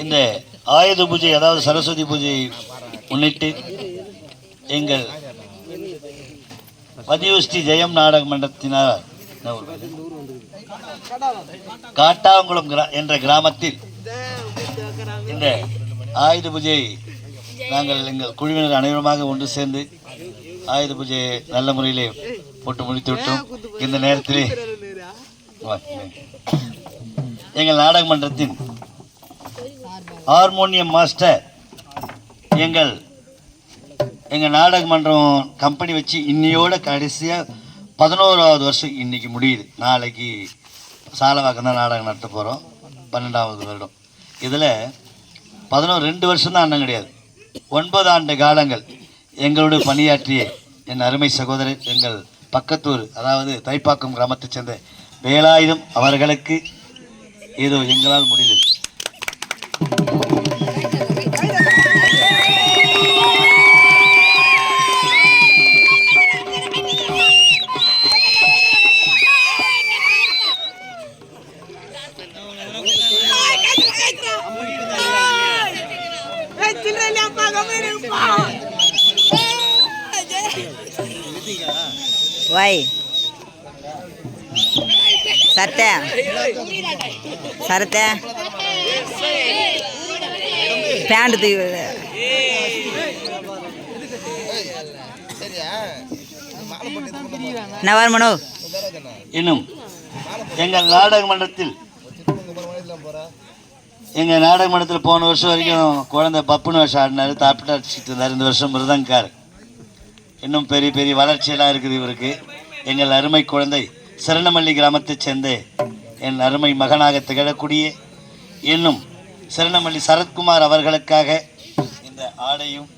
இந்த ஆயுத பூஜை அதாவது சரஸ்வதி பூஜையை முன்னிட்டு எங்கள் பதியுஸ்ரீ ஜெயம் நாடக மன்றத்தினர் காட்டாங்குளம் என்ற கிராமத்தில் இந்த ஆயுத பூஜையை நாங்கள் எங்கள் குழுவினர் அனைவருமாக ஒன்று சேர்ந்து ஆயுத பூஜையை நல்ல முறையிலே போட்டு முடித்து விட்டோம். இந்த நேரத்திலே எங்கள் நாடக மன்றத்தின் ஹார்மோனியம் மாஸ்டர் எங்கள் நாடக மன்றம் கம்பெனி வச்சு இன்னையோட கடைசியாக 11வது வருஷம் இன்னைக்கு முடியுது. நாளைக்கு சாலவாக்கம் தான் நாடகம் நடத்த போகிறோம். 12வது வருடம். இதில் 2 வருஷம் தான் அண்ணன் கிடையாது, 9 ஆண்டு காலங்கள் எங்களோடு பணியாற்றிய என் அருமை சகோதரர் எங்கள் பக்கத்தூர் அதாவது தைப்பாக்கம் கிராமத்தைச் சேர்ந்த வேலாயுதம் அவர்களுக்கு ஏதோ எங்களால் முடிந்தது. Why? Sartha. Sartha. Pant the. Never mano. இன்னும் எங்கள் நாடக மன்றத்தில் போன வருஷம் வரைக்கும் குழந்தை பப்புன்னு வருஷம் ஆடினாரு, தாப்பிட்டு அடிச்சுட்டு இருந்தார். இந்த வருஷம் மிருதங்கார். இன்னும் பெரிய பெரிய வளர்ச்சியெல்லாம் இருக்குது இவருக்கு. எங்கள் அருமை குழந்தை சரணமல்லி கிராமத்தைச் சேர்ந்த என் அருமை மகனாக திகழக்கூடிய இன்னும் சரணமல்லி சரத்குமார் அவர்களுக்காக இந்த ஆடையும்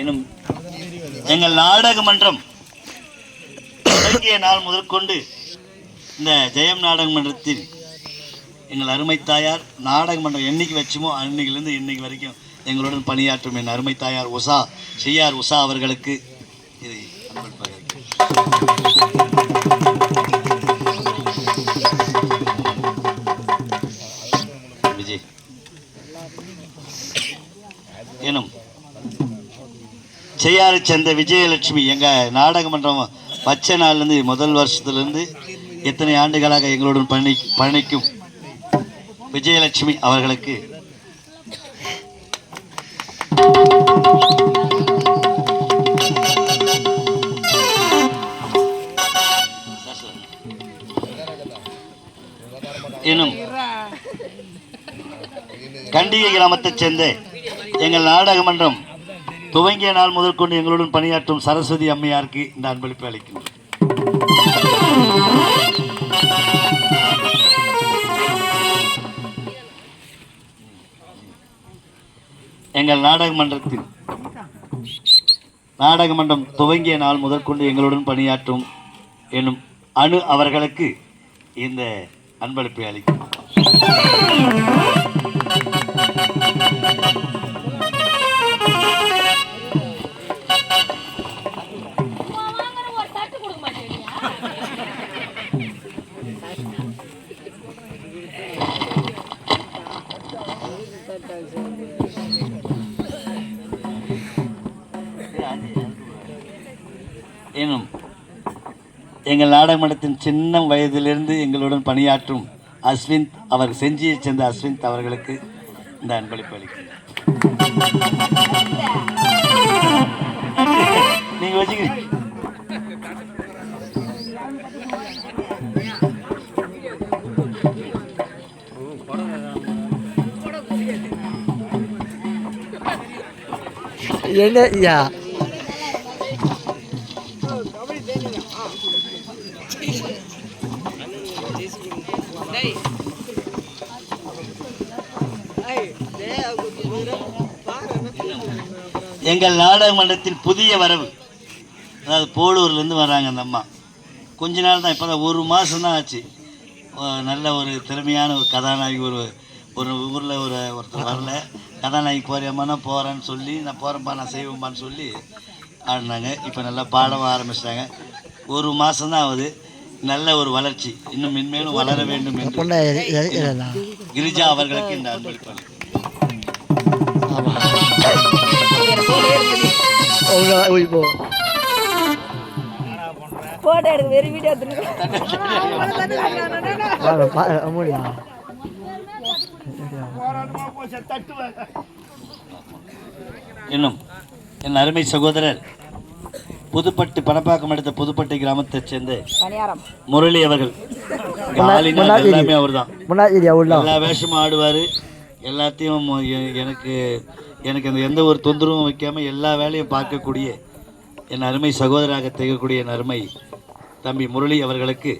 எனும் எங்கள் நாடக மன்றம் தொடங்கிய நாள் முதற்கொண்டு இந்த ஜெயம் நாடக மன்றத்தில் எங்கள் அருமை தாயார் நாடக மன்றம் என்னைக்கு வச்சுமோ அன்னைக்கிலேருந்து இன்னைக்கு வரைக்கும் எங்களுடன் பணியாற்றும் என் அருமை தாயார் செய்யார் உஷா அவர்களுக்கு இது விஜய் எனும் செய்யாரை சேர்ந்த விஜயலட்சுமி எங்கள் நாடக மன்றம் வச்ச நாள்லேருந்து முதல் வருஷத்துலேருந்து எத்தனை ஆண்டுகளாக எங்களுடன் பயணிக்கும் விஜயலட்சுமி அவர்களுக்கு எனும் கண்டிகை கிராமத்தைச் சேர்ந்த எங்கள் நாடக மன்றம் துவங்கிய நாள் முதற்கொண்டு எங்களுடன் பணியாற்றும் சரஸ்வதி அம்மையாருக்கு இந்த அன்பளிப்பு அளிக்கிறோம். எங்கள் நாடக மன்றம் துவங்கிய நாள் முதற்கொண்டு எங்களுடன் பணியாற்றும் என்னும் அணு அவர்களுக்கு இந்த அன்பளிப்பை அளிக்கிறோம். எனும் எங்கள் நாடக மன்றத்தின் சின்ன வயதிலிருந்து எங்களுடன் பணியாற்றும் அஸ்விந்த் அவர் செஞ்சியைச் சேர்ந்த அஸ்விந்த் அவர்களுக்கு இந்த அன்பளிப்பு அளிக்கிறேன். நீங்க வச்சுக்கிறீங்க. என்ன ஐயா எங்கள் நாடக மன்றத்தின் புதிய வரவு, அதாவது போலூர்லேருந்து வராங்க அந்த அம்மா. கொஞ்ச நாள் தான், இப்போ தான் 1 மாதம் தான் ஆச்சு. நல்ல ஒரு திறமையான ஒரு கதாநாயகி. ஒரு ஊரில் ஒருத்தர் வரல, கதாநாயகி போறியம்மானா போகிறேன்னு சொல்லி, நான் போகிறேன்ப்பா நான் செய்வேம்பான்னு சொல்லி ஆடினாங்க. இப்போ நல்லா பாடவும் ஆரம்பிச்சிட்டாங்க. 1 மாதம் தான் ஆகுது. நல்ல ஒரு வளர்ச்சி, இன்னும் மென்மேலும் வளர வேண்டும் என்று கிரிஜா அவர்களுக்கு இந்த அன்பளிப்பு. போட்டோ எடுக்க வெறும் வீடியோ இன்னும் என் அருமை சகோதரர் புதுப்பட்டு பணப்பாக்கம் அடுத்த புதுப்பட்டி கிராமத்தைச் சேர்ந்த முரளி அவர்கள். எல்லாமே அவர் தான், எல்லா வேஷமும் ஆடுவார். எல்லாத்தையும் எனக்கு அந்த எந்த ஒரு தொந்தரவும் வைக்காம எல்லா வேலையும் பார்க்கக்கூடிய என் அருமை சகோதராக திகழக்கூடிய என் அருமை தம்பி முரளி அவர்களுக்கு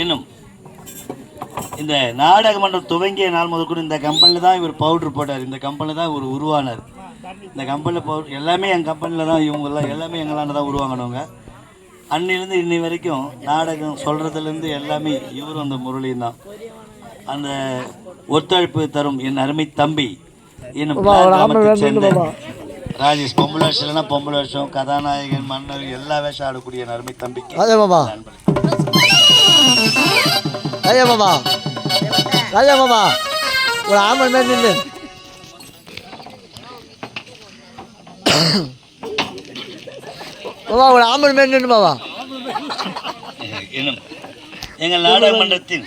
இன்னும் இந்த நாடக மன்றம் துவங்கிய நாள் முதற்கொண்டு இந்த கம்பெனியில் தான் இவர் பவுட்ரு போட்டார். இந்த கம்பெனியில் தான் இவர் உருவானார். இந்த கம்பெனியில் பவுடர் எல்லாமே எங்கள் கம்பெனியில் தான், இவங்கெல்லாம் எல்லாமே எங்களால் தான் உருவாங்கினவங்க. அன்னிலேருந்து இன்னி வரைக்கும் நாடகம் சொல்கிறதுலேருந்து எல்லாமே இவரும் அந்த முரளியும் தான். அந்த ஒத்துழைப்பு தரும் என் அருமை தம்பி இன்னும் சேர்ந்த ராஜேஷ். பொம்பளை வேஷம் இல்லைன்னா பொம்பளை வேஷம், கதாநாயகன், மன்னர் எல்லா வேஷம் ஆடக்கூடிய என் அருமை தம்பிக்கு ராஜா மாமா, ராஜா மாமா ஒரு ஆம்பல் மேல் நின்று மாமா, ஒரு ஆம்பல் மேல் நின்று மாமா. இன்னும் எங்கள் நாடக மன்றத்தின்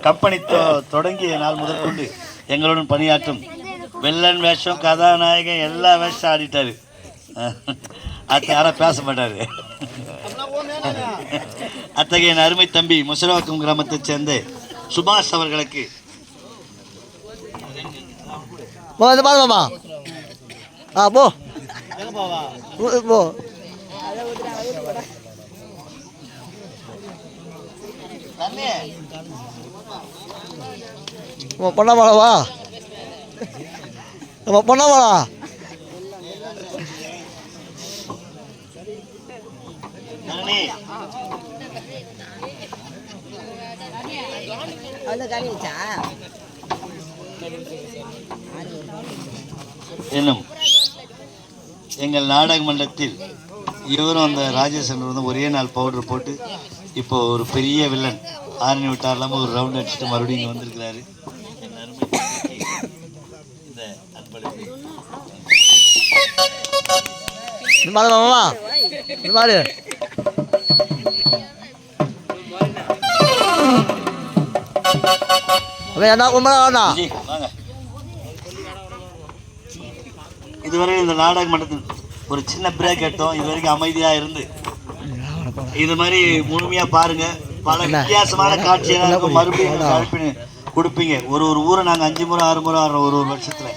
கம்பெனி தொடங்கிய நாள் முதற்கொண்டு எங்களுடன் பணியாற்றும் வெள்ளன் வேஷம், கதாநாயகன் எல்லா வேஷம் ஆடிட்டாரு. அது யாரும் பேச மாட்டாரு. அத்தகைய அருமை தம்பி முசரவாக்கம் கிராமத்தைச் சேர்ந்த சுபாஷ் அவர்களுக்கு மாமா போ போ பொண்ணாவாளவா பொண்ணாவாளா என்னும் எங்கள் நாடக மன்றத்தில் இவரும் அந்த ராஜேஷன் வந்து ஒரே நாள் பவுடர் போட்டு இப்போ ஒரு பெரிய வில்லன் ஆரணி விட்டார் இல்லாமல் ஒரு ரவுண்ட் அடிச்சுட்டு மறுபடியும் இங்கே வந்திருக்கிறாரு. இந்த அன்பளிப்பு மாமா மாடு வாங்க. இதுவரை இந்த நாடக மன்றத்தில் ஒரு சின்ன பிரேக் எடுத்தோம். இது வரைக்கும் அமைதியாக இருந்து இது மாதிரி முழுமையாக பாருங்க. பல வித்தியாசமான காட்சியாக மறுபடியும் கொடுப்பீங்க. ஒரு ஊரை நாங்கள் 5 முறை 6 முறை ஆடுறோம் ஒரு வருஷத்தில்.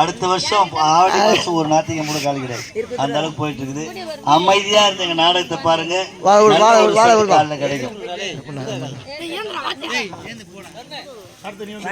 அடுத்த வருஷம் ஆடி வருஷம் ஒரு நாட்டுக்கு கூட காலி கிடையாது. அந்த அளவுக்கு போயிட்டு இருக்குது. அமைதியா இருந்த எங்க நாடகத்தை பாருங்க, கிடைக்கும். தெரியும்